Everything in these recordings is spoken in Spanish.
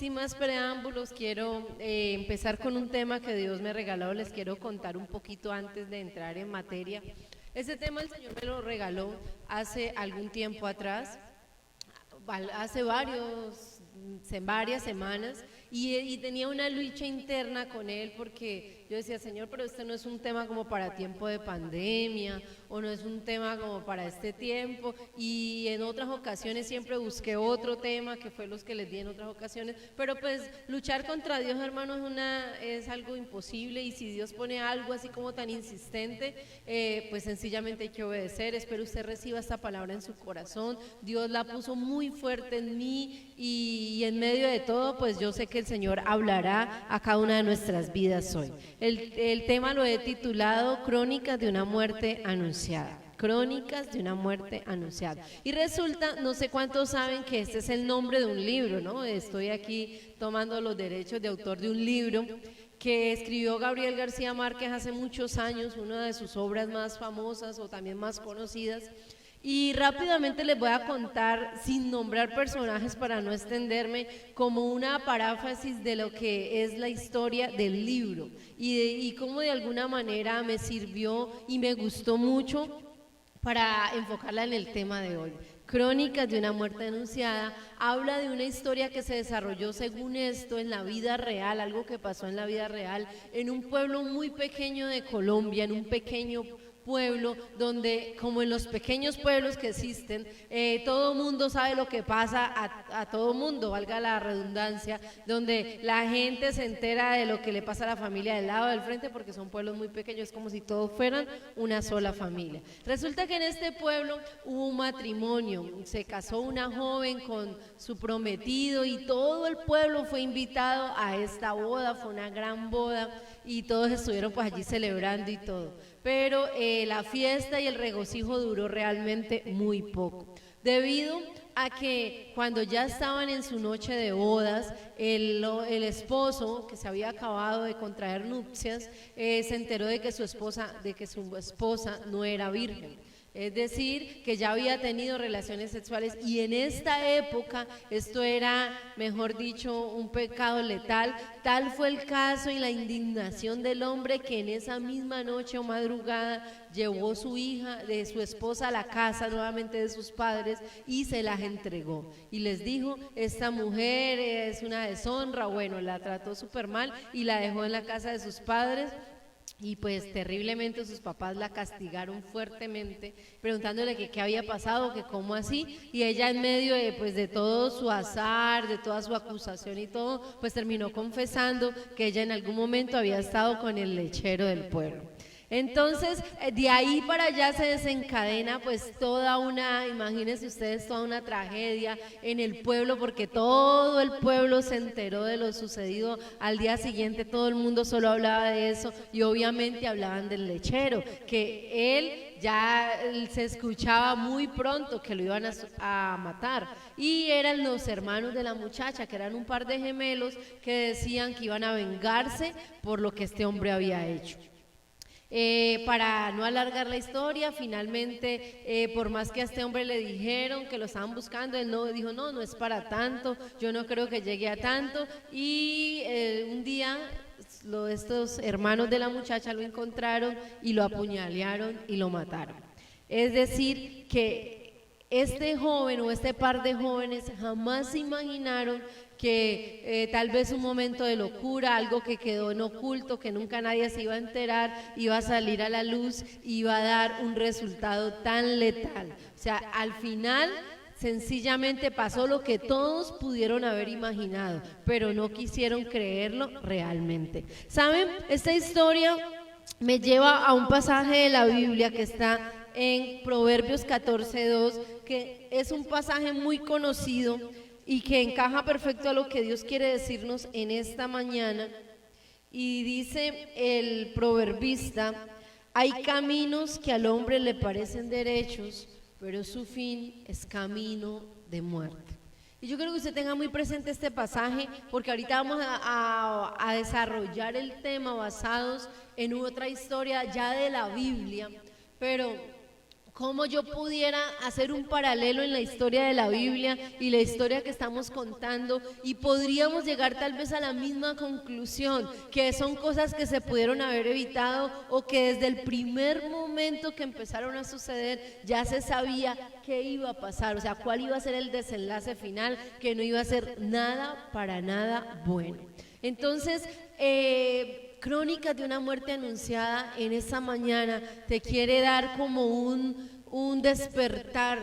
sin más preámbulos, quiero empezar con un tema que Dios me regaló. Les quiero contar un poquito antes de entrar en materia. Ese tema el Señor me lo regaló hace algún tiempo atrás, hace varias semanas, y tenía una lucha interna con Él porque yo decía, Señor, pero este no es un tema como para tiempo de pandemia, o no es un tema como para este tiempo, y en otras ocasiones siempre busqué otro tema que fue los que les di en otras ocasiones, pero pues luchar contra Dios, hermanos, es algo imposible, y si Dios pone algo así como tan insistente, pues sencillamente hay que obedecer. Espero usted reciba esta palabra en su corazón. Dios la puso muy fuerte en mí, y en medio de todo, pues yo sé que el Señor hablará a cada una de nuestras vidas hoy. El tema lo he titulado Crónicas de una muerte anunciada. Crónicas de una muerte anunciada. Y resulta, no sé cuántos saben que este es el nombre de un libro, ¿no? Estoy aquí tomando los derechos de autor de un libro que escribió Gabriel García Márquez hace muchos años, una de sus obras más famosas o también más conocidas. Y rápidamente les voy a contar, sin nombrar personajes para no extenderme, como una paráfrasis de lo que es la historia del libro y cómo de alguna manera me sirvió y me gustó mucho para enfocarla en el tema de hoy. Crónicas de una muerte anunciada habla de una historia que se desarrolló, según esto, en la vida real, algo que pasó en la vida real, en un pueblo muy pequeño de Colombia, en un pequeño pueblo donde, como en los pequeños pueblos que existen, todo mundo sabe lo que pasa a todo mundo, valga la redundancia, donde la gente se entera de lo que le pasa a la familia del lado del frente, porque son pueblos muy pequeños, es como si todos fueran una sola familia. Resulta que en este pueblo hubo un matrimonio, se casó una joven con su prometido y todo el pueblo fue invitado a esta boda, fue una gran boda y todos estuvieron pues allí celebrando y todo, pero la fiesta y el regocijo duró realmente muy poco, debido a que cuando ya estaban en su noche de bodas, el esposo, que se había acabado de contraer nupcias, se enteró de que su esposa no era virgen. Es decir, que ya había tenido relaciones sexuales, y en esta época esto era, mejor dicho, un pecado letal. Tal fue el caso y la indignación del hombre que en esa misma noche o madrugada llevó su hija, de su esposa, a la casa nuevamente de sus padres y se las entregó. Y les dijo, esta mujer es una deshonra, bueno, la trató súper mal y la dejó en la casa de sus padres. Y pues terriblemente sus papás la castigaron fuertemente, preguntándole que qué había pasado, que cómo así, y ella en medio de, pues, de todo su azar, de toda su acusación y todo, pues terminó confesando que ella en algún momento había estado con el lechero del pueblo. Entonces, de ahí para allá se desencadena pues toda una, imagínense ustedes, toda una tragedia en el pueblo, porque todo el pueblo se enteró de lo sucedido. Al día siguiente todo el mundo solo hablaba de eso, y obviamente hablaban del lechero, que él ya se escuchaba muy pronto que lo iban a matar, y eran los hermanos de la muchacha, que eran un par de gemelos que decían que iban a vengarse por lo que este hombre había hecho. Para no alargar la historia, finalmente, por más que a este hombre le dijeron que lo estaban buscando, él no dijo, no, no es para tanto, yo no creo que llegue a tanto, y un día estos hermanos de la muchacha lo encontraron y lo apuñalearon y lo mataron. Es decir, que este joven o este par de jóvenes jamás se imaginaron que tal vez un momento de locura, algo que quedó en oculto, que nunca nadie se iba a enterar, iba a salir a la luz, iba a dar un resultado tan letal. O sea, al final sencillamente pasó lo que todos pudieron haber imaginado, pero no quisieron creerlo realmente. ¿Saben? Esta historia me lleva a un pasaje de la Biblia que está en Proverbios 14:2, que es un pasaje muy conocido y que encaja perfecto a lo que Dios quiere decirnos en esta mañana. Y dice el proverbista: hay caminos que al hombre le parecen derechos, pero su fin es camino de muerte. Y yo creo que usted tenga muy presente este pasaje, porque ahorita vamos a desarrollar el tema basados en otra historia ya de la Biblia, pero cómo yo pudiera hacer un paralelo en la historia de la Biblia y la historia que estamos contando, y podríamos llegar tal vez a la misma conclusión, que son cosas que se pudieron haber evitado, o que desde el primer momento que empezaron a suceder ya se sabía qué iba a pasar, o sea, cuál iba a ser el desenlace final, que no iba a ser nada, para nada bueno. Entonces, Crónicas de una muerte anunciada en esta mañana te quiere dar como un despertar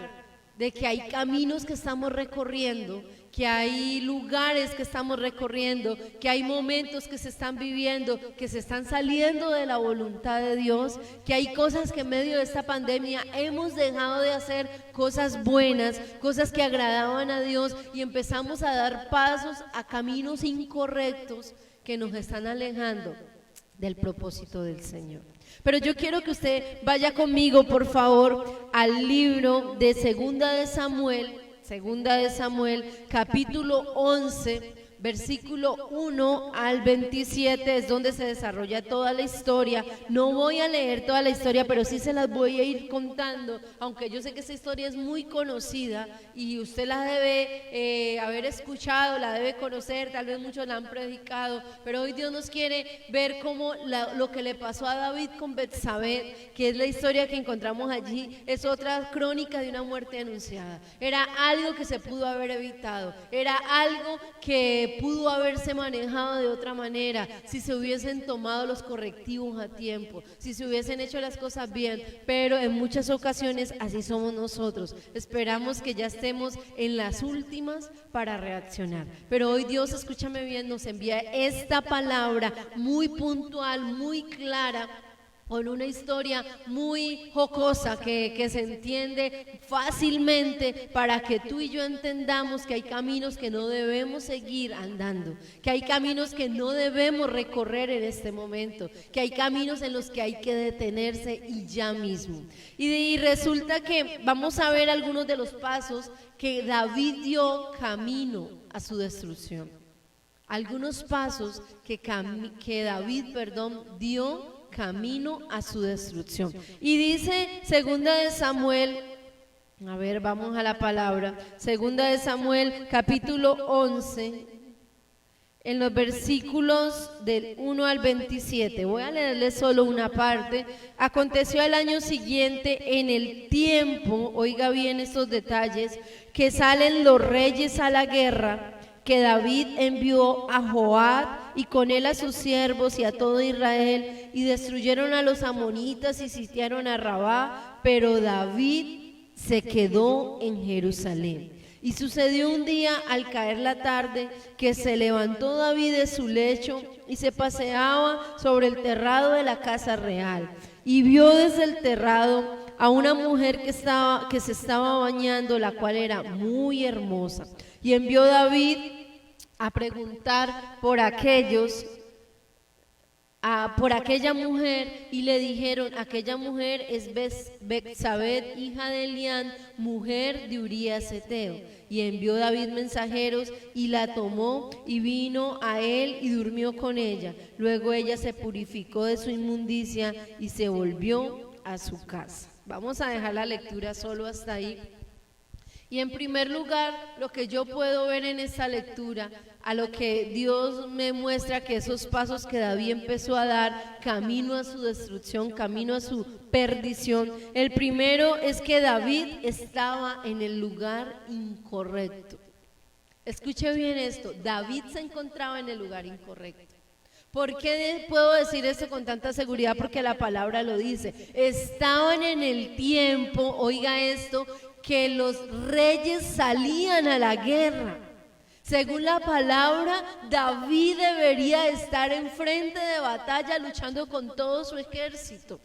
de que hay caminos que estamos recorriendo, que hay lugares que estamos recorriendo, que hay momentos que se están viviendo, que se están saliendo de la voluntad de Dios, que hay cosas que en medio de esta pandemia hemos dejado de hacer, cosas buenas, cosas que agradaban a Dios, y empezamos a dar pasos a caminos incorrectos que nos están alejando del propósito del Señor. Pero yo quiero que usted vaya conmigo, por favor, al libro de Segunda de Samuel, capítulo 11, versículo 1 al 27, es donde se desarrolla toda la historia. No voy a leer toda la historia, pero sí se las voy a ir contando, aunque yo sé que esa historia es muy conocida y usted la debe haber escuchado, la debe conocer, tal vez muchos la han predicado, pero hoy Dios nos quiere ver cómo lo que le pasó a David con Betsabé, que es la historia que encontramos allí, es otra crónica de una muerte anunciada. Era algo que se pudo haber evitado, era algo que pudo haberse manejado de otra manera, si se hubiesen tomado los correctivos a tiempo, si se hubiesen hecho las cosas bien, pero en muchas ocasiones así somos nosotros, esperamos que ya estemos en las últimas para reaccionar, pero hoy Dios, escúchame bien, nos envía esta palabra muy puntual, muy clara, con una historia muy jocosa que se entiende fácilmente, para que tú y yo entendamos que hay caminos que no debemos seguir andando, que hay caminos que no debemos recorrer en este momento, que hay caminos en los que hay que detenerse y ya mismo. Y resulta que vamos a ver algunos de los pasos que David dio camino a su destrucción. Algunos pasos que David dio camino a su destrucción. Y dice Segunda de Samuel, a ver, vamos a la palabra, Segunda de Samuel, capítulo 11, en los versículos del 1 al 27. Voy a leerles solo una parte. Aconteció al año siguiente, en el tiempo, oiga bien estos detalles, que salen los reyes a la guerra, que David envió a Joab y con él a sus siervos y a todo Israel, y destruyeron a los amonitas y sitiaron a Rabá, pero David se quedó en Jerusalén. Y sucedió un día, al caer la tarde, que se levantó David de su lecho y se paseaba sobre el terrado de la casa real, y vio desde el terrado a una mujer que se estaba bañando, la cual era muy hermosa. Y envió David a preguntar por aquella mujer, y le dijeron: aquella mujer es Betsabé, hija de Elián, mujer de Urías Heteo. Y envió David mensajeros, y la tomó, y vino a él, y durmió con ella. Luego ella se purificó de su inmundicia, y se volvió a su casa. Vamos a dejar la lectura solo hasta ahí. Y en primer lugar, lo que yo puedo ver en esta lectura, a lo que Dios me muestra, que esos pasos que David empezó a dar camino a su destrucción, camino a su perdición, el primero es que David estaba en el lugar incorrecto. Escuche bien esto, David se encontraba en el lugar incorrecto. ¿Por qué puedo decir esto con tanta seguridad? Porque la palabra lo dice. Estaban en el tiempo, oiga esto, que los reyes salían a la guerra. Según la palabra, David debería estar en frente de batalla luchando con todo su ejército.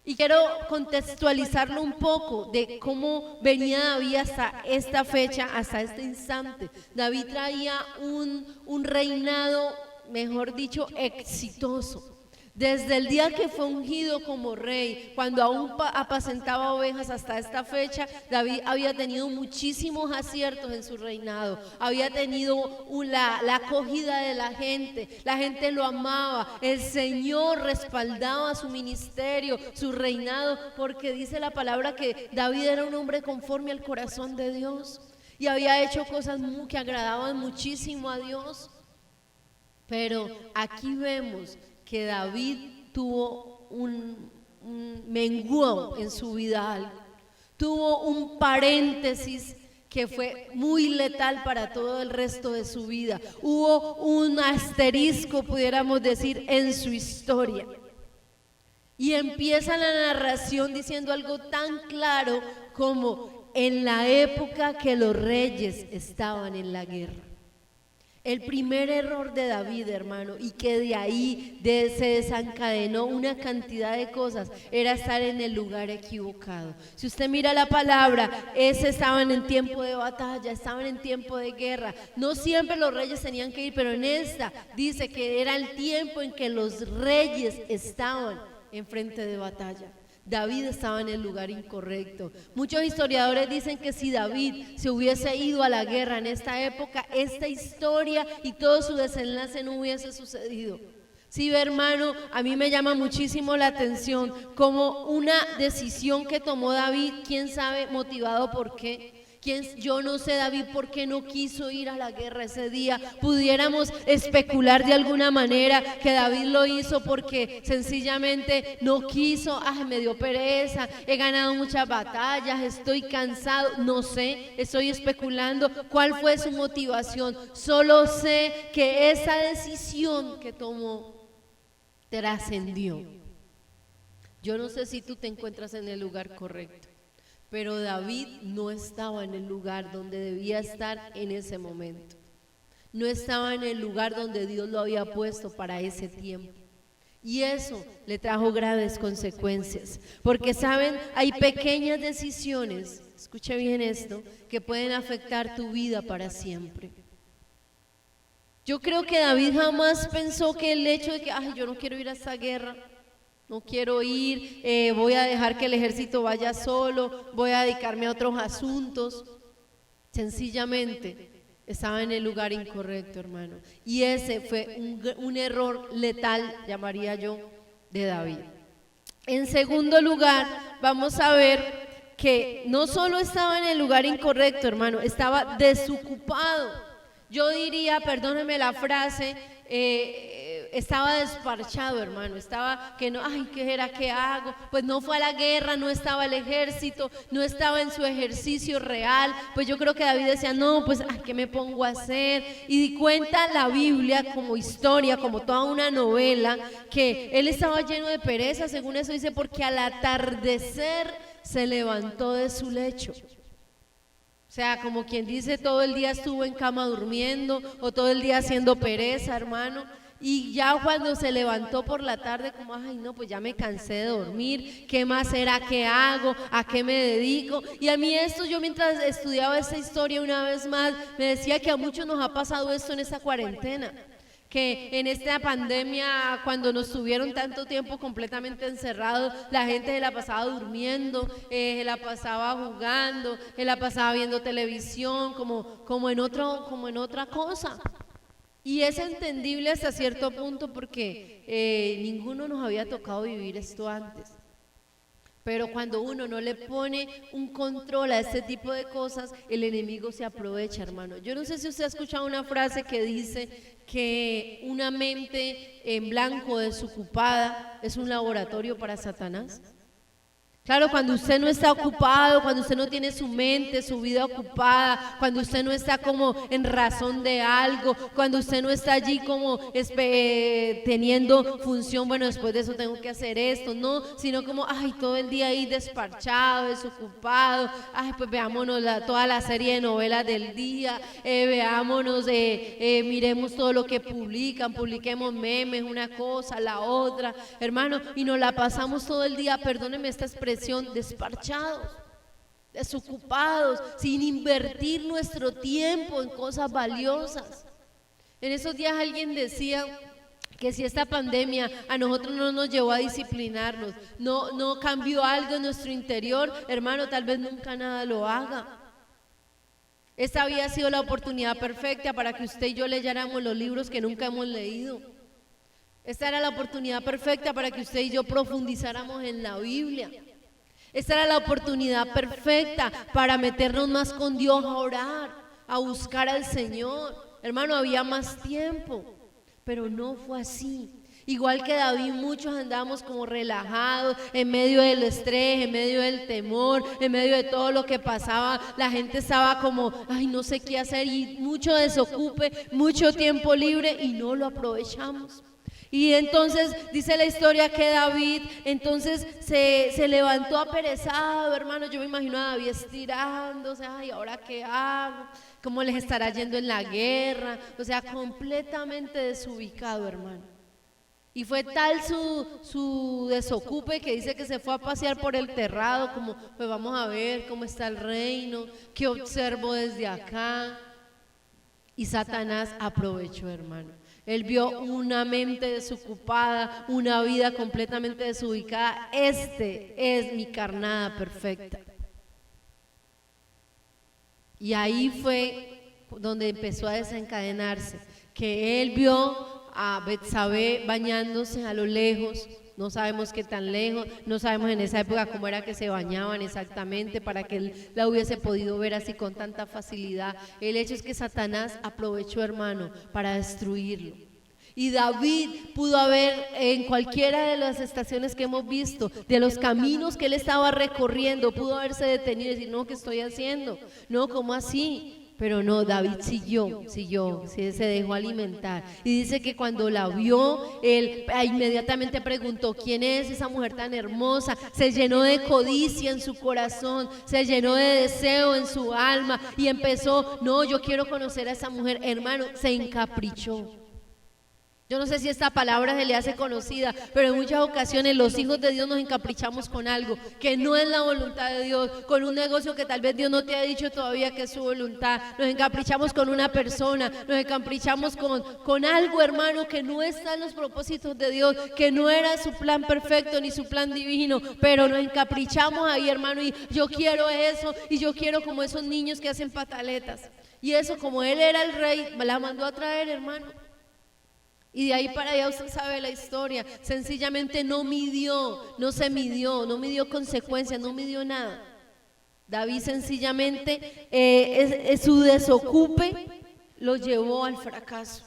Y quiero contextualizarlo un poco de cómo venía David hasta esta fecha, hasta este instante. David traía un reinado, mejor dicho, exitoso. Desde el día que fue ungido como rey, cuando aún apacentaba ovejas hasta esta fecha, David había tenido muchísimos aciertos en su reinado, había tenido la acogida de la gente lo amaba, el Señor respaldaba su ministerio, su reinado, porque dice la palabra que David era un hombre conforme al corazón de Dios y había hecho cosas que agradaban muchísimo a Dios. Pero aquí vemos que David tuvo un menguo en su vida, tuvo un paréntesis que fue muy letal para todo el resto de su vida. Hubo un asterisco, pudiéramos decir, en su historia. Y empieza la narración diciendo algo tan claro como en la época que los reyes estaban en la guerra. El primer error de David, hermano, y que de ahí se desencadenó una cantidad de cosas, era estar en el lugar equivocado. Si usted mira la palabra, estaban en tiempo de batalla, estaban en tiempo de guerra. No siempre los reyes tenían que ir, pero en esta dice que era el tiempo en que los reyes estaban en frente de batalla. David estaba en el lugar incorrecto. Muchos historiadores dicen que si David se hubiese ido a la guerra en esta época, esta historia y todo su desenlace no hubiese sucedido. Sí, hermano, a mí me llama muchísimo la atención como una decisión que tomó David, quién sabe motivado por qué. Yo no sé, David, por qué no quiso ir a la guerra ese día. Pudiéramos especular de alguna manera que David lo hizo porque sencillamente no quiso. Me dio pereza, he ganado muchas batallas, estoy cansado. No sé, estoy especulando cuál fue su motivación. Solo sé que esa decisión que tomó trascendió. Yo no sé si tú te encuentras en el lugar correcto, pero David no estaba en el lugar donde debía estar en ese momento. No estaba en el lugar donde Dios lo había puesto para ese tiempo. Y eso le trajo graves consecuencias. Porque saben, hay pequeñas decisiones, escuche bien esto, que pueden afectar tu vida para siempre. Yo creo que David jamás pensó que el hecho de que, yo no quiero ir a esta guerra, no quiero ir, voy a dejar que el ejército vaya solo, voy a dedicarme a otros asuntos. Sencillamente estaba en el lugar incorrecto, hermano. Y ese fue un error letal, llamaría yo, de David. En segundo lugar, vamos a ver que no solo estaba en el lugar incorrecto, hermano, estaba desocupado. Yo diría, perdóneme la frase, estaba desparchado, hermano, estaba que no, ¿qué era? ¿Qué hago? Pues no fue a la guerra, no estaba el ejército, no estaba en su ejercicio real. Pues yo creo que David decía, no, pues ¿qué me pongo a hacer? Y cuenta la Biblia como historia, como toda una novela, que él estaba lleno de pereza, según eso dice, porque al atardecer se levantó de su lecho. O sea, como quien dice, todo el día estuvo en cama durmiendo o todo el día haciendo pereza, hermano. Y ya cuando se levantó por la tarde, como, no, pues ya me cansé de dormir, ¿qué más será? ¿Qué hago? ¿A qué me dedico? Y a mí esto, yo mientras estudiaba esta historia una vez más, me decía que a muchos nos ha pasado esto en esta cuarentena. Que en esta pandemia, cuando nos tuvieron tanto tiempo completamente encerrados, la gente se la pasaba durmiendo, se la pasaba jugando, se la pasaba viendo televisión, como en otra cosa. Y es entendible hasta cierto punto porque ninguno nos había tocado vivir esto antes. Pero cuando uno no le pone un control a este tipo de cosas, el enemigo se aprovecha, hermano. Yo no sé si usted ha escuchado una frase que dice que una mente en blanco desocupada es un laboratorio para Satanás. Claro, cuando usted no está ocupado, cuando usted no tiene su mente, su vida ocupada, cuando usted no está como en razón de algo, cuando usted no está allí como teniendo función, bueno, después de eso tengo que hacer esto, no, sino como, todo el día ahí desparchado, desocupado, pues veámonos toda la serie de novelas del día, veámonos, miremos todo lo que publiquemos memes, una cosa, la otra, hermano, y nos la pasamos todo el día, perdónenme esta expresión, desparchados, desocupados, sin invertir nuestro tiempo en cosas valiosas. En esos días alguien decía que si esta pandemia a nosotros no nos llevó a disciplinarnos, no cambió algo en nuestro interior, hermano, tal vez nunca nada lo haga. Esta había sido la oportunidad perfecta para que usted y yo leyéramos los libros que nunca hemos leído. Esta era la oportunidad perfecta para que usted y yo profundizáramos en la Biblia. Esta era la oportunidad perfecta para meternos más con Dios, a orar, a buscar al Señor. Hermano, había más tiempo, pero no fue así. Igual que David, muchos andábamos como relajados, en medio del estrés, en medio del temor, en medio de todo lo que pasaba. La gente estaba como, ay, no sé qué hacer, y mucho desocupe, mucho tiempo libre, y no lo aprovechamos. Y entonces dice la historia que David entonces se levantó aperezado, hermano. Yo me imagino a David estirándose, ay, ¿ahora qué hago? ¿Cómo les estará yendo en la guerra? O sea, completamente desubicado, hermano. Y fue tal su desocupe que dice que se fue a pasear por el terrado, como, pues vamos a ver cómo está el reino, qué observo desde acá. Y Satanás aprovechó, hermano. Él vio una mente desocupada, una vida completamente desubicada. Este es mi carnada perfecta. Y ahí fue donde empezó a desencadenarse, que él vio a Betsabé bañándose a lo lejos. No sabemos qué tan lejos, no sabemos en esa época cómo era que se bañaban exactamente para que él la hubiese podido ver así con tanta facilidad. El hecho es que Satanás aprovechó, hermano, para destruirlo. Y David pudo haber en cualquiera de las estaciones que hemos visto, de los caminos que él estaba recorriendo, pudo haberse detenido y decir, no, ¿qué estoy haciendo? No, ¿cómo así? Pero no, David siguió, se dejó alimentar. Y dice que cuando la vio, él inmediatamente preguntó, ¿quién es esa mujer tan hermosa? Se llenó de codicia en su corazón, se llenó de deseo en su alma y empezó, no, yo quiero conocer a esa mujer, hermano, se encaprichó. Yo no sé si esta palabra se le hace conocida, pero en muchas ocasiones los hijos de Dios nos encaprichamos con algo que no es la voluntad de Dios, con un negocio que tal vez Dios no te ha dicho todavía que es su voluntad. Nos encaprichamos con una persona, nos encaprichamos con algo, hermano, que no está en los propósitos de Dios, que no era su plan perfecto ni su plan divino, pero nos encaprichamos ahí, hermano, y yo quiero eso, y yo quiero como esos niños que hacen pataletas. Y eso, como él era el rey, la mandó a traer, hermano. Y de ahí para allá usted sabe la historia. Sencillamente no midió consecuencias, no midió nada. David sencillamente su desocupe lo llevó al fracaso.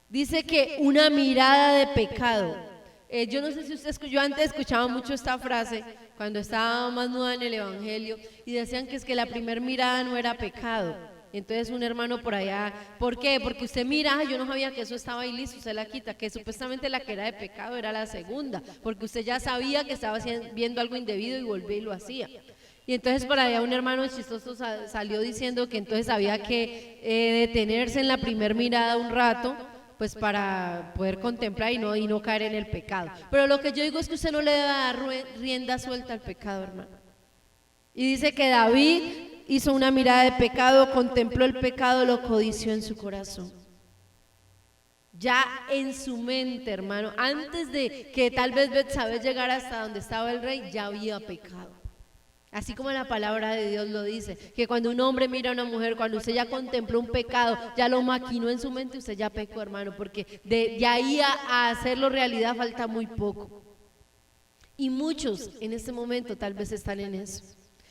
Dice que una mirada de pecado. Yo no sé si usted escuchó, yo antes escuchaba mucho esta frase cuando estaba más nueva en el evangelio y decían que es que la primera mirada no era pecado. Entonces un hermano por allá, ¿por qué? Porque usted mira, yo no sabía que eso estaba ahí listo, usted la quita, que supuestamente la que era de pecado era la segunda, porque usted ya sabía que estaba viendo algo indebido y volvió y lo hacía. Y entonces por allá un hermano chistoso salió diciendo que entonces había que detenerse en la primer mirada un rato, pues para poder contemplar y no caer en el pecado. Pero lo que yo digo es que usted no le debe dar rienda suelta al pecado, hermano. Y dice que David hizo una mirada de pecado, contempló el pecado, lo codició en su corazón. Ya en su mente, hermano, antes de que tal vez Betsabé llegara hasta donde estaba el rey, ya había pecado. Así como la palabra de Dios lo dice, que cuando un hombre mira a una mujer, cuando usted ya contempló un pecado, ya lo maquinó en su mente, usted ya pecó, hermano, porque de ahí a hacerlo realidad falta muy poco. Y muchos en este momento tal vez están en eso.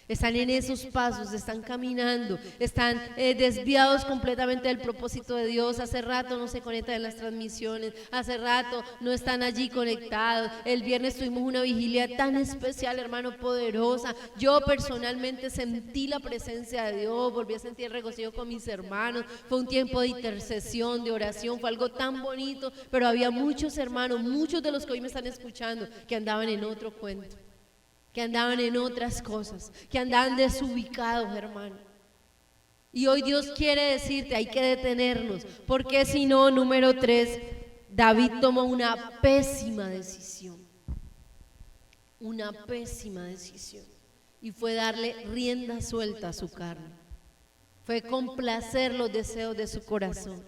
Están en esos pasos, están caminando, están desviados completamente del propósito de Dios. Hace rato no se conectan en las transmisiones, hace rato no están allí conectados. El viernes tuvimos una vigilia tan especial, hermano, poderosa. Yo personalmente sentí la presencia de Dios, volví a sentir el regocijo con mis hermanos. Fue un tiempo de intercesión, de oración, fue algo tan bonito, pero había muchos hermanos, muchos de los que hoy me están escuchando, que andaban en otro cuento, que andaban en otras cosas, que andaban desubicados, hermano. Y hoy Dios quiere decirte, hay que detenernos, porque si no, número 3, David tomó una pésima decisión, y fue darle rienda suelta a su carne, fue complacer los deseos de su corazón,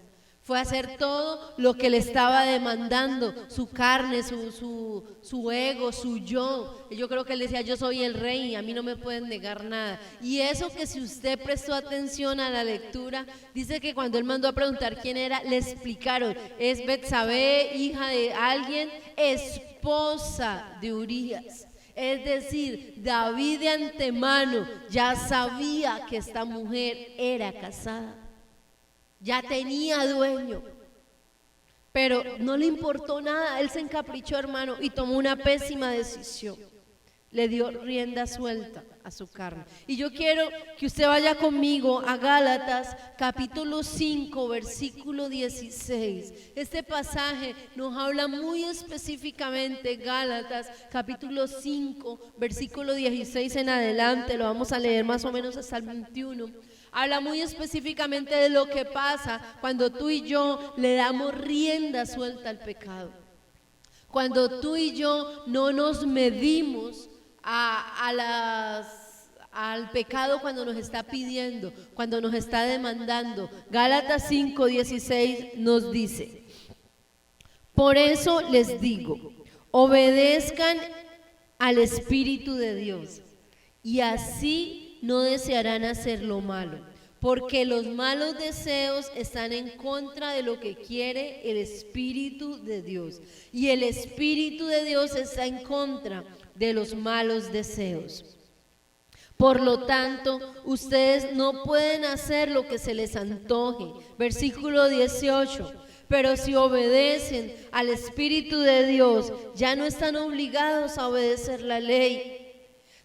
Fue a hacer todo lo que le estaba demandando, su carne, su ego, su yo. Yo creo que él decía, yo soy el rey y a mí no me pueden negar nada. Y eso que si usted prestó atención a la lectura, dice que cuando él mandó a preguntar quién era, le explicaron, es Betsabé, hija de alguien, esposa de Urías. Es decir, David de antemano ya sabía que esta mujer era casada. Ya tenía dueño, pero no le importó nada. Él se encaprichó, hermano, y tomó una pésima decisión. Le dio rienda suelta a su carne. Y yo quiero que usted vaya conmigo a Gálatas capítulo 5 versículo 16. Este pasaje nos habla muy específicamente. Gálatas capítulo 5 versículo 16 en adelante, lo vamos a leer más o menos hasta el 21. Habla muy específicamente de lo que pasa cuando tú y yo le damos rienda suelta al pecado. Cuando tú y yo no nos medimos al pecado cuando nos está pidiendo, cuando nos está demandando. Gálatas 5:16 nos dice: por eso les digo, obedezcan al Espíritu de Dios, y así no desearán hacer lo malo, porque los malos deseos están en contra de lo que quiere el Espíritu de Dios, y el Espíritu de Dios está en contra de los malos deseos. Por lo tanto, ustedes no pueden hacer lo que se les antoje. Versículo 18. Pero si obedecen al Espíritu de Dios, ya no están obligados a obedecer la ley.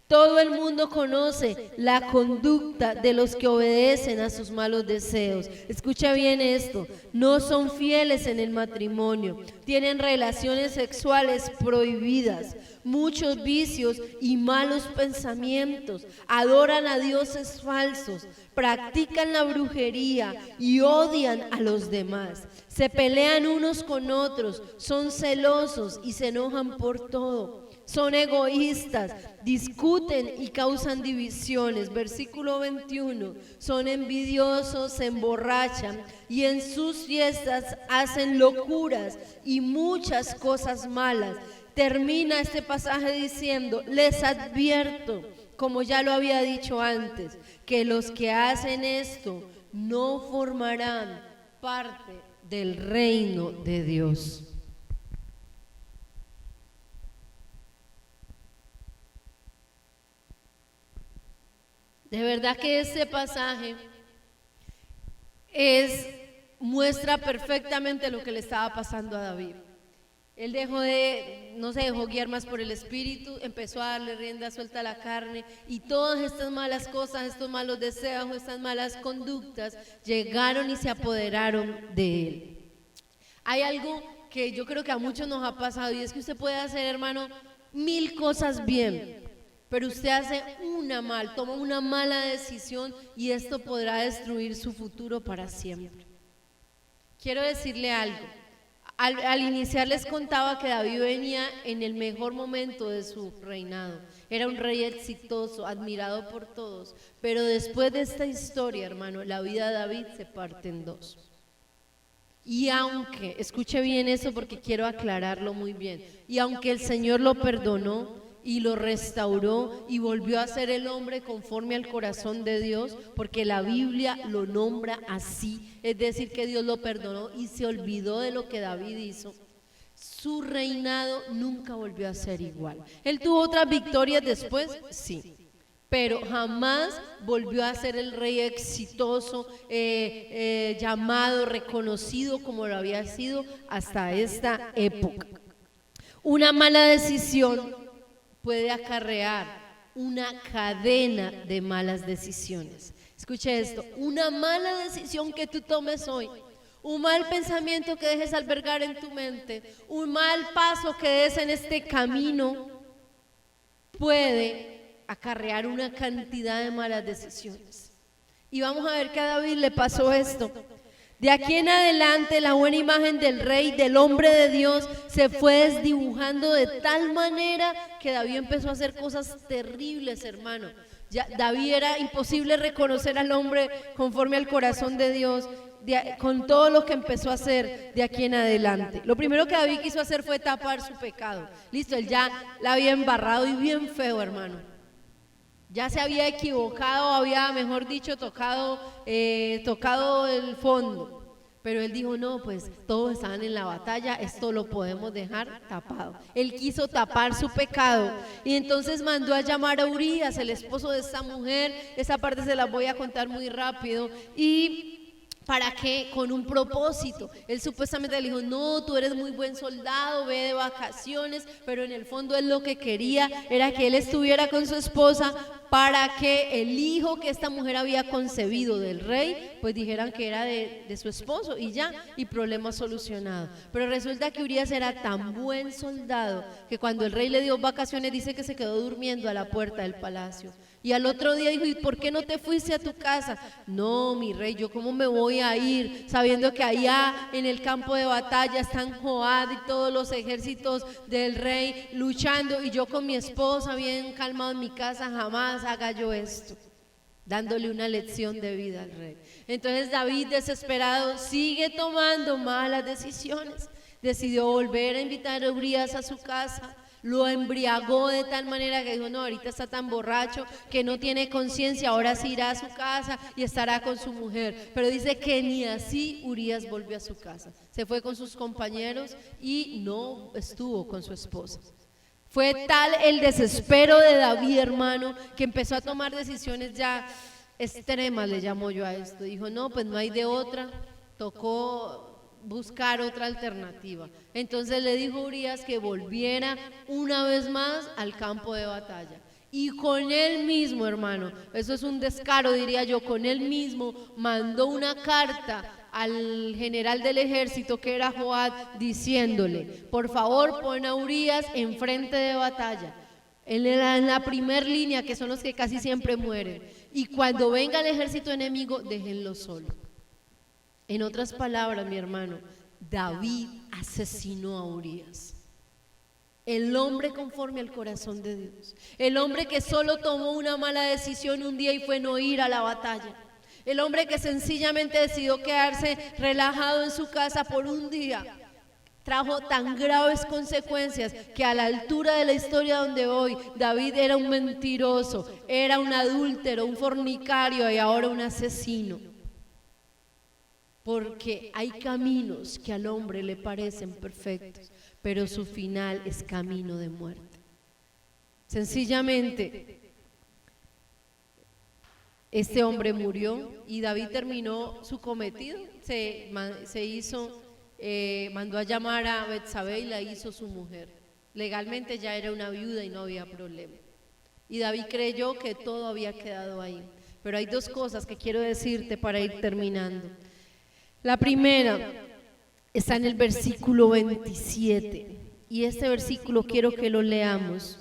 Todo el mundo conoce la conducta de los que obedecen a sus malos deseos. Escucha bien esto: no son fieles en el matrimonio, tienen relaciones sexuales prohibidas, muchos vicios y malos pensamientos, adoran a dioses falsos, practican la brujería y odian a los demás. Se pelean unos con otros, son celosos y se enojan por todo. Son egoístas, discuten y causan divisiones. Versículo 21, son envidiosos, se emborrachan y en sus fiestas hacen locuras y muchas cosas malas. Termina este pasaje diciendo: les advierto, como ya lo había dicho antes, que los que hacen esto no formarán parte del reino de Dios. De verdad que este pasaje muestra perfectamente lo que le estaba pasando a David. Él no se dejó guiar más por el Espíritu, empezó a darle rienda suelta a la carne, y todas estas malas cosas, estos malos deseos, estas malas conductas llegaron y se apoderaron de él. Hay algo que yo creo que a muchos nos ha pasado, y es que usted puede hacer, hermano, 1000 cosas bien, pero usted hace toma una mala decisión, y esto podrá destruir su futuro para siempre. Quiero decirle algo. Al iniciar les contaba que David venía en el mejor momento de su reinado. Era un rey exitoso, admirado por todos, pero después de esta historia, hermano, la vida de David se parte en dos. Y aunque, escuche bien eso porque quiero aclararlo muy bien, y aunque el Señor lo perdonó y lo restauró y volvió a ser el hombre conforme al corazón de Dios, porque la Biblia lo nombra así, es decir, que Dios lo perdonó y se olvidó de lo que David hizo, su reinado nunca volvió a ser igual. Él tuvo otras victorias después, sí, pero jamás volvió a ser el rey exitoso, llamado, reconocido como lo había sido hasta esta época. Una mala decisión puede acarrear una cadena de malas decisiones. Escuche esto: una mala decisión que tú tomes hoy, un mal pensamiento que dejes albergar en tu mente, un mal paso que des en este camino, puede acarrear una cantidad de malas decisiones. Y vamos a ver que a David le pasó esto. De aquí en adelante la buena imagen del rey, del hombre de Dios, se fue desdibujando de tal manera que David empezó a hacer cosas terribles, hermano. David era imposible reconocer al hombre conforme al corazón de Dios. con todo lo que empezó a hacer de aquí en adelante. Lo primero que David quiso hacer fue tapar su pecado. Listo, él ya la había embarrado y bien feo, hermano. Ya se había equivocado, había, mejor dicho, tocado el fondo. Pero él dijo, no, pues todos estaban en la batalla, esto lo podemos dejar tapado. Él quiso tapar su pecado y entonces mandó a llamar a Urías, el esposo de esta mujer. Esa parte se la voy a contar muy rápido. Y ¿para qué? Con un propósito. Él supuestamente le dijo, no, tú eres muy buen soldado, ve de vacaciones, pero en el fondo él lo que quería era que él estuviera con su esposa para que el hijo que esta mujer había concebido del rey, pues dijeran que era de su esposo y ya, y problema solucionado. Pero resulta que Urías era tan buen soldado que cuando el rey le dio vacaciones dice que se quedó durmiendo a la puerta del palacio. Y al otro día dijo, ¿y por qué no te fuiste a tu casa? No, mi rey, ¿yo cómo me voy a ir sabiendo que allá en el campo de batalla están Joab y todos los ejércitos del rey luchando y yo con mi esposa bien calmado en mi casa? Jamás haga yo esto. Dándole una lección de vida al rey. Entonces David, desesperado, sigue tomando malas decisiones. Decidió volver a invitar a Urías a su casa. Lo embriagó de tal manera que dijo, no, ahorita está tan borracho que no tiene conciencia, ahora sí irá a su casa y estará con su mujer. Pero dice que ni así Urías volvió a su casa. Se fue con sus compañeros y no estuvo con su esposa. Fue tal el desespero de David, hermano, que empezó a tomar decisiones ya extremas, le llamo yo a esto. Dijo, no, pues no hay de otra, tocó buscar otra alternativa. Entonces le dijo a Urías que volviera una vez más al campo de batalla. Y con él mismo, hermano, eso es un descaro, diría yo, con él mismo mandó una carta al general del ejército que era Joab, diciéndole, por favor pon a Urías en frente de batalla, en la primer línea, que son los que casi siempre mueren, y cuando venga el ejército enemigo, déjenlo solo. En otras palabras, mi hermano, David asesinó a Urías. El hombre conforme al corazón de Dios. El hombre que solo tomó una mala decisión un día y fue no ir a la batalla. El hombre que sencillamente decidió quedarse relajado en su casa por un día. Trajo tan graves consecuencias que a la altura de la historia donde hoy David era un mentiroso, era un adúltero, un fornicario y ahora un asesino. Porque hay caminos que al hombre le parecen perfectos, pero su final es camino de muerte. Sencillamente, este hombre murió y David terminó su cometido, mandó a llamar a Betsabé y la hizo su mujer. Legalmente ya era una viuda y no había problema. Y David creyó que todo había quedado ahí. Pero hay dos cosas que quiero decirte para ir terminando. La primera está en el versículo 27 y este versículo quiero que lo leamos.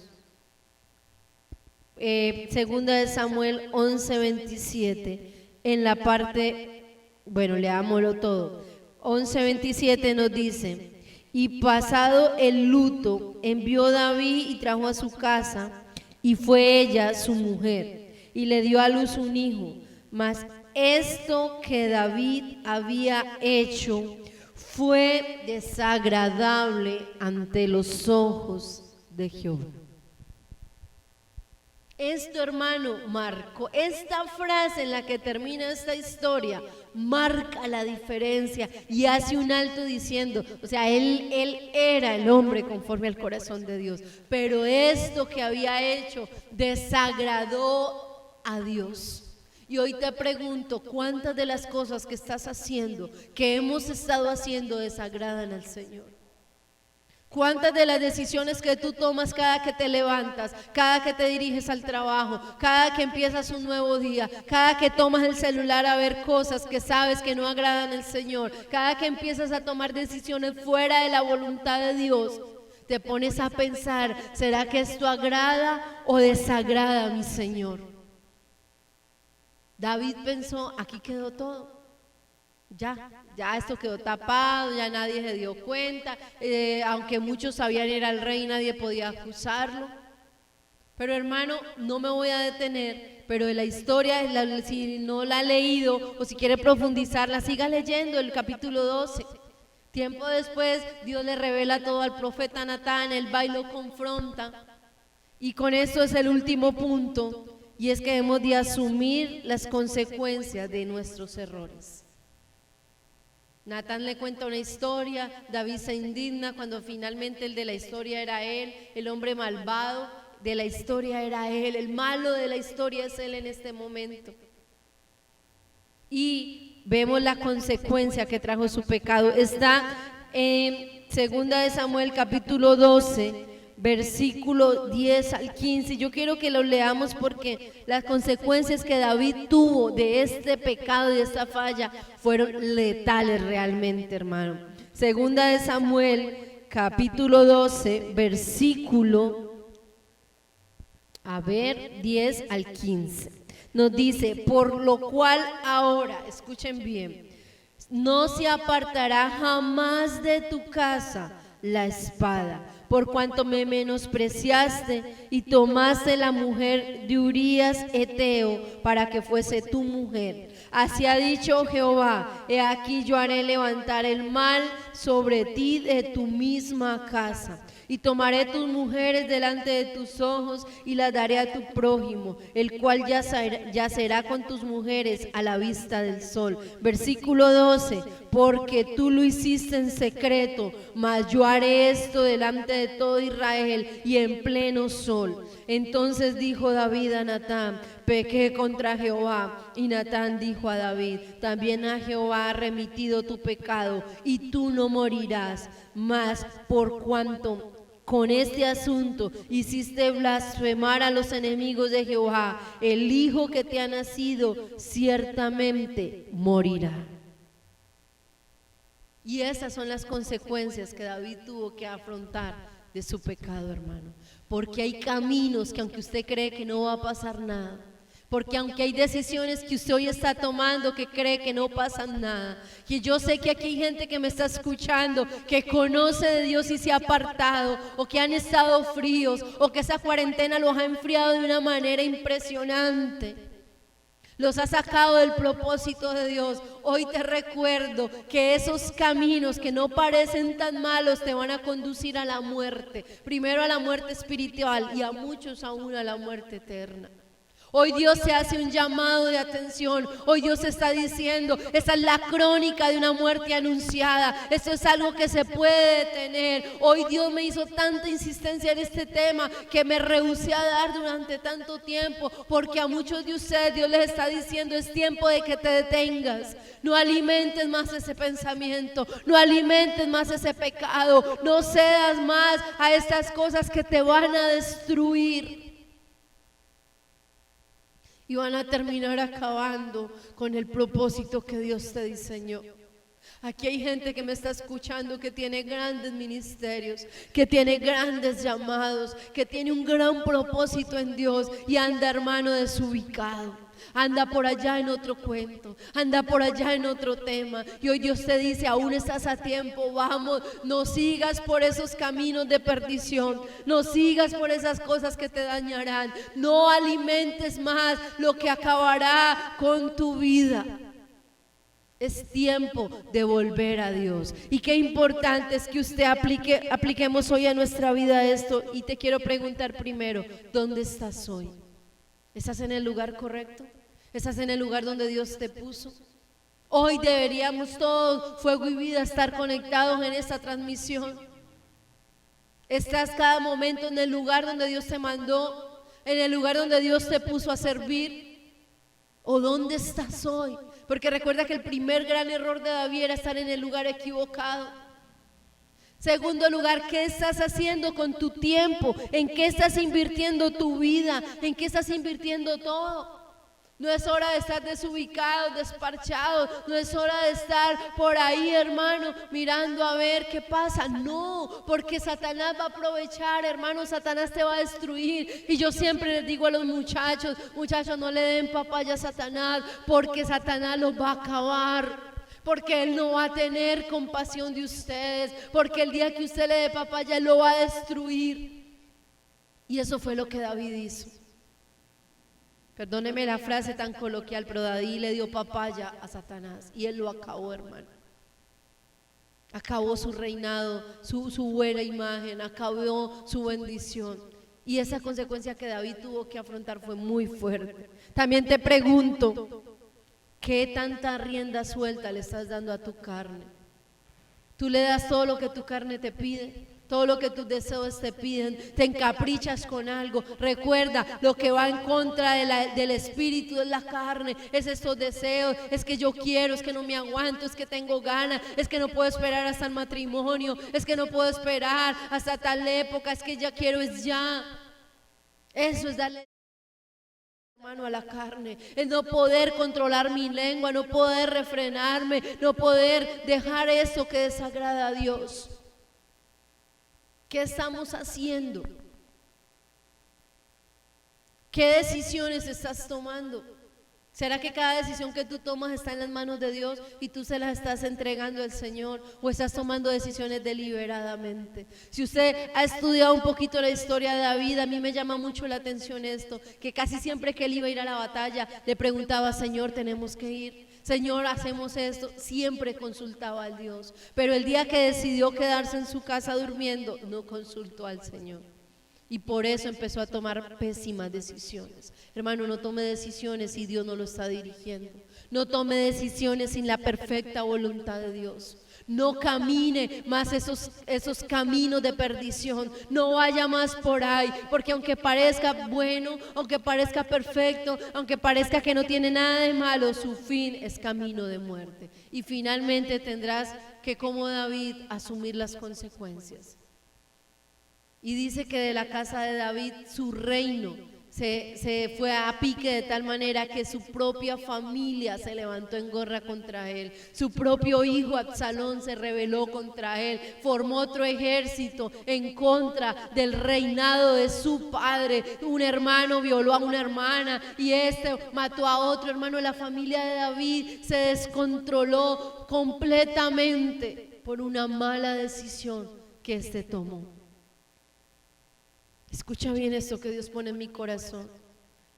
Segunda de Samuel 11:27, en la parte, bueno, leámoslo todo. 11:27 nos dice, y pasado el luto, envió David y trajo a su casa, y fue ella su mujer, y le dio a luz un hijo, mas esto que David había hecho fue desagradable ante los ojos de Jehová. Esto, hermano, marcó, esta frase en la que termina esta historia, marca la diferencia y hace un alto diciendo, o sea, él era el hombre conforme al corazón de Dios, pero esto que había hecho desagradó a Dios. Y hoy te pregunto, ¿cuántas de las cosas que estás haciendo, que hemos estado haciendo, desagradan al Señor? ¿Cuántas de las decisiones que tú tomas cada que te levantas, cada que te diriges al trabajo, cada que empiezas un nuevo día, cada que tomas el celular a ver cosas que sabes que no agradan al Señor, cada que empiezas a tomar decisiones fuera de la voluntad de Dios, te pones a pensar, ¿será que esto agrada o desagrada a mi Señor? David pensó, aquí quedó todo, ya esto quedó tapado, ya nadie se dio cuenta, aunque muchos sabían era el rey, nadie podía acusarlo. Pero hermano, no me voy a detener, pero de la historia, si no la ha leído o si quiere profundizarla, siga leyendo el capítulo 12. Tiempo después, Dios le revela todo al profeta Natán, él va y lo confronta. Y con esto es el último punto, y es que hemos de asumir las consecuencias de nuestros errores. Natán le cuenta una historia, David se indigna cuando finalmente el de la historia era él, el hombre malvado de la historia era él, el malo de la historia es él en este momento. Y vemos la consecuencia que trajo su pecado. Está en 2 de Samuel capítulo 12, versículo 10 al 15. Yo quiero que lo leamos porque las consecuencias que David tuvo de este pecado, de esta falla, fueron letales realmente, hermano. 2 de Samuel capítulo 12, versículo 10 al 15. Nos dice: por lo cual ahora, escuchen bien, no se apartará jamás de tu casa la espada, por cuanto me menospreciaste y tomaste la mujer de Urías Eteo para que fuese tu mujer. Así ha dicho Jehová: he aquí yo haré levantar el mal sobre ti de tu misma casa. Y tomaré tus mujeres delante de tus ojos y las daré a tu prójimo, el cual yacerá con tus mujeres a la vista del sol. Versículo 12: porque tú lo hiciste en secreto, mas yo haré esto delante de todo Israel y en pleno sol. Entonces dijo David a Natán: pequé contra Jehová. Y Natán dijo a David: también a Jehová ha remitido tu pecado y tú no morirás. Mas por cuanto con este asunto hiciste blasfemar a los enemigos de Jehová, el hijo que te ha nacido ciertamente morirá. Y esas son las consecuencias que David tuvo que afrontar de su pecado, hermano. Porque hay caminos que aunque usted cree que no va a pasar nada, porque aunque hay decisiones que usted hoy está tomando que cree que no pasan nada, que yo sé que aquí hay gente que me está escuchando, que conoce de Dios y se ha apartado, o que han estado fríos, o que esa cuarentena los ha enfriado de una manera impresionante, los ha sacado del propósito de Dios. Hoy te recuerdo que esos caminos que no parecen tan malos te van a conducir a la muerte, primero a la muerte espiritual y a muchos aún a la muerte eterna. Hoy Dios se hace un llamado de atención. Hoy Dios está diciendo: esa es la crónica de una muerte anunciada. Esto es algo que se puede detener. Hoy Dios me hizo tanta insistencia en este tema que me rehusé a dar durante tanto tiempo, porque a muchos de ustedes Dios les está diciendo: es tiempo de que te detengas. No alimentes más ese pensamiento, no alimentes más ese pecado, no cedas más a estas cosas que te van a destruir y van a terminar acabando con el propósito que Dios te diseñó. Aquí hay gente que me está escuchando que tiene grandes ministerios, que tiene grandes llamados, que tiene un gran propósito en Dios y anda, hermano, desubicado. Anda por allá en otro cuento, anda por allá en otro tema. Y hoy Dios te dice: aún estás a tiempo, vamos, no sigas por esos caminos de perdición, no sigas por esas cosas que te dañarán, no alimentes más lo que acabará con tu vida. Es tiempo de volver a Dios. Y qué importante es que usted apliquemos hoy a nuestra vida esto. Y te quiero preguntar primero: ¿dónde estás hoy? ¿Estás en el lugar correcto? ¿Estás en el lugar donde Dios te puso? Hoy deberíamos todos, Fuego y Vida, estar conectados en esta transmisión. ¿Estás cada momento en el lugar donde Dios te mandó? ¿En el lugar donde Dios te puso a servir? ¿O dónde estás hoy? Porque recuerda que el primer gran error de David era estar en el lugar equivocado. Segundo lugar, ¿qué estás haciendo con tu tiempo? ¿En qué estás invirtiendo tu vida? ¿En qué estás invirtiendo todo? No es hora de estar desubicados, desparchados. No es hora de estar por ahí, hermano, mirando a ver qué pasa. No, porque Satanás va a aprovechar, hermano. Satanás te va a destruir. Y yo siempre les digo a los muchachos: muchachos, no le den papaya a Satanás, porque Satanás los va a acabar. Porque Él no va a tener compasión de ustedes, porque el día que usted le dé papaya, Él lo va a destruir. Y eso fue lo que David hizo. Perdóneme la frase tan coloquial, pero David le dio papaya a Satanás y él lo acabó, hermano. Acabó su reinado, su buena imagen, acabó su bendición. Y esa consecuencia que David tuvo que afrontar fue muy fuerte. También te pregunto, ¿qué tanta rienda suelta le estás dando a tu carne? Tú le das todo lo que tu carne te pide, todo lo que tus deseos te piden, te encaprichas con algo. Recuerda, lo que va en contra del espíritu es la carne, es estos deseos, es que yo quiero, es que no me aguanto, es que tengo ganas, es que no puedo esperar hasta el matrimonio, es que no puedo esperar hasta tal época, es que ya quiero, es ya. Eso es darle mano a la carne, es no poder controlar mi lengua, no poder refrenarme, no poder dejar eso que desagrada a Dios. ¿Qué estamos haciendo? ¿Qué decisiones estás tomando? ¿Será que cada decisión que tú tomas está en las manos de Dios y tú se las estás entregando al Señor, o estás tomando decisiones deliberadamente? Si usted ha estudiado un poquito la historia de David, a mí me llama mucho la atención esto, que casi siempre que él iba a ir a la batalla le preguntaba: Señor, tenemos que ir, Señor, hacemos esto. Siempre consultaba al Dios, pero el día que decidió quedarse en su casa durmiendo, no consultó al Señor. Y por eso empezó a tomar pésimas decisiones. Hermano, no tome decisiones si Dios no lo está dirigiendo. No tome decisiones sin la perfecta voluntad de Dios. No camine más esos caminos de perdición. No vaya más por ahí, porque aunque parezca bueno, aunque parezca perfecto, aunque parezca que no tiene nada de malo, su fin es camino de muerte. Y finalmente tendrás que, como David, asumir las consecuencias. Y dice que de la casa de David su reino se fue a pique de tal manera que su propia familia se levantó en guerra contra él. Su propio hijo Absalón se rebeló contra él, formó otro ejército en contra del reinado de su padre. Un hermano violó a una hermana y este mató a otro hermano. La familia de David se descontroló completamente por una mala decisión que este tomó. Escucha bien esto que Dios pone en mi corazón.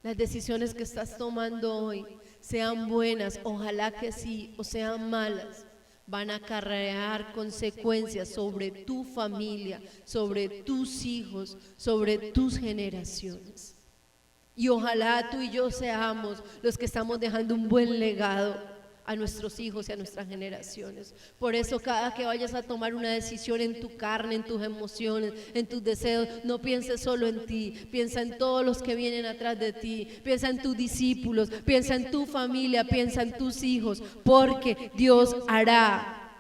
Las decisiones que estás tomando hoy, sean buenas, ojalá que sí, o sean malas, van a acarrear consecuencias sobre tu familia, sobre tus hijos, sobre tus generaciones. Y ojalá tú y yo seamos los que estamos dejando un buen legado a nuestros hijos y a nuestras generaciones. Por eso cada que vayas a tomar una decisión en tu carne, en tus emociones, en tus deseos, no pienses solo en ti, piensa en todos los que vienen atrás de ti, piensa en tus discípulos, piensa en tu familia, piensa en tus hijos, porque Dios hará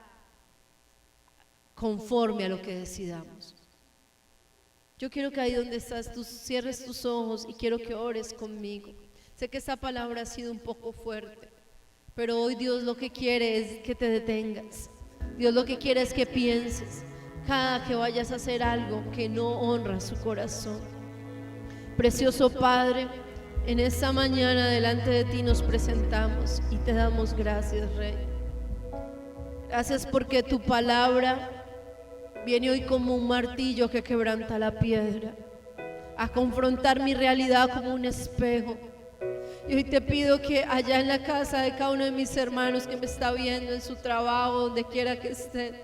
conforme a lo que decidamos. Yo quiero que ahí donde estás tú cierres tus ojos y quiero que ores conmigo. Sé que esta palabra ha sido un poco fuerte, pero hoy Dios lo que quiere es que te detengas. Dios lo que quiere es que pienses cada que vayas a hacer algo que no honra su corazón. Precioso Padre, en esta mañana delante de ti nos presentamos y te damos gracias, Rey. Gracias porque tu palabra viene hoy como un martillo que quebranta la piedra, a confrontar mi realidad como un espejo. Y hoy te pido que allá en la casa de cada uno de mis hermanos que me está viendo, en su trabajo, donde quiera que estén,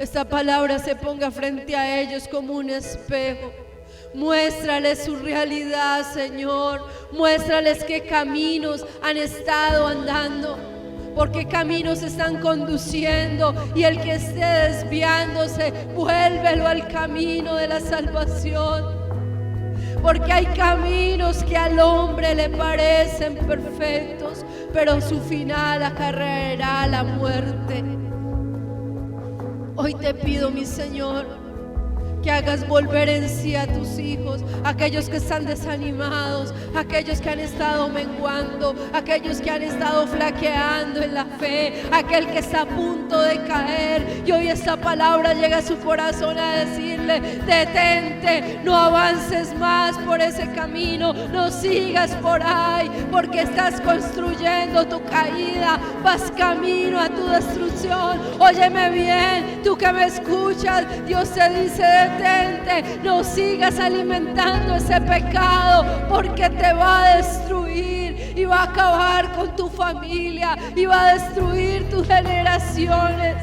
esta palabra se ponga frente a ellos como un espejo. Muéstrales su realidad, Señor. Muéstrales qué caminos han estado andando, por qué caminos están conduciendo, y el que esté desviándose, vuélvelo al camino de la salvación. Porque hay caminos que al hombre le parecen perfectos, pero su final acarreará la muerte. Hoy te pido, mi Señor, que hagas volver en sí a tus hijos, aquellos que están desanimados, aquellos que han estado menguando, aquellos que han estado flaqueando en la fe, aquel que está a punto de caer, y hoy esta palabra llega a su corazón a decirle: decirle: detente, no avances más por ese camino, no sigas por ahí, porque estás construyendo tu caída, vas camino a tu destrucción. Óyeme bien, tú que me escuchas, Dios te dice: detente, no sigas alimentando ese pecado, porque te va a destruir y va a acabar con tu familia y va a destruir tus generaciones.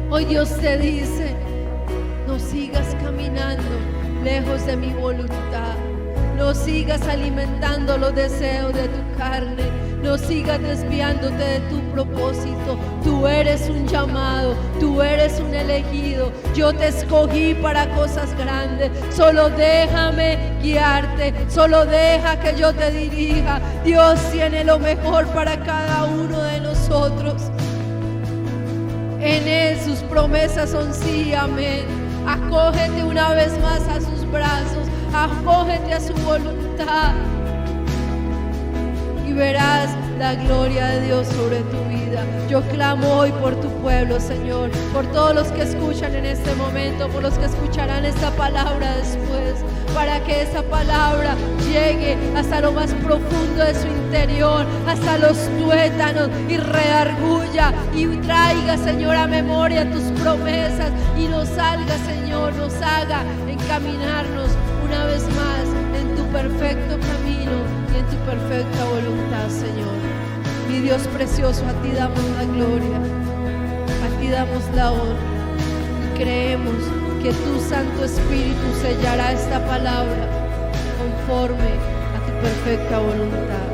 Hoy Dios te dice: no sigas caminando lejos de mi voluntad, no sigas alimentando los deseos de tu carne, no sigas desviándote de tu propósito. Tú eres un llamado, tú eres un elegido, yo te escogí para cosas grandes. Solo déjame guiarte, solo deja que yo te dirija. Dios tiene lo mejor para cada uno de nosotros. En Él sus promesas son sí, amén. Acógete una vez más a sus brazos, acógete a su voluntad y verás la gloria de Dios sobre tu vida. Yo clamo hoy por tu pueblo, Señor, por todos los que escuchan en este momento, por los que escucharán esta palabra después, para que esa palabra llegue hasta lo más profundo de su interior, hasta los tuétanos, y redarguya y traiga, Señor, a memoria tus promesas, y nos salga, Señor, nos haga encaminarnos una vez más en tu perfecto camino y en tu perfecta voluntad, Señor. Mi Dios precioso, a ti damos la gloria, a ti damos la honra, y creemos que tu Santo Espíritu sellará esta palabra conforme a tu perfecta voluntad.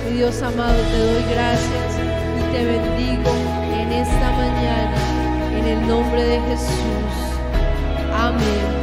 Mi Dios amado, te doy gracias y te bendigo en esta mañana, en el nombre de Jesús. Amén.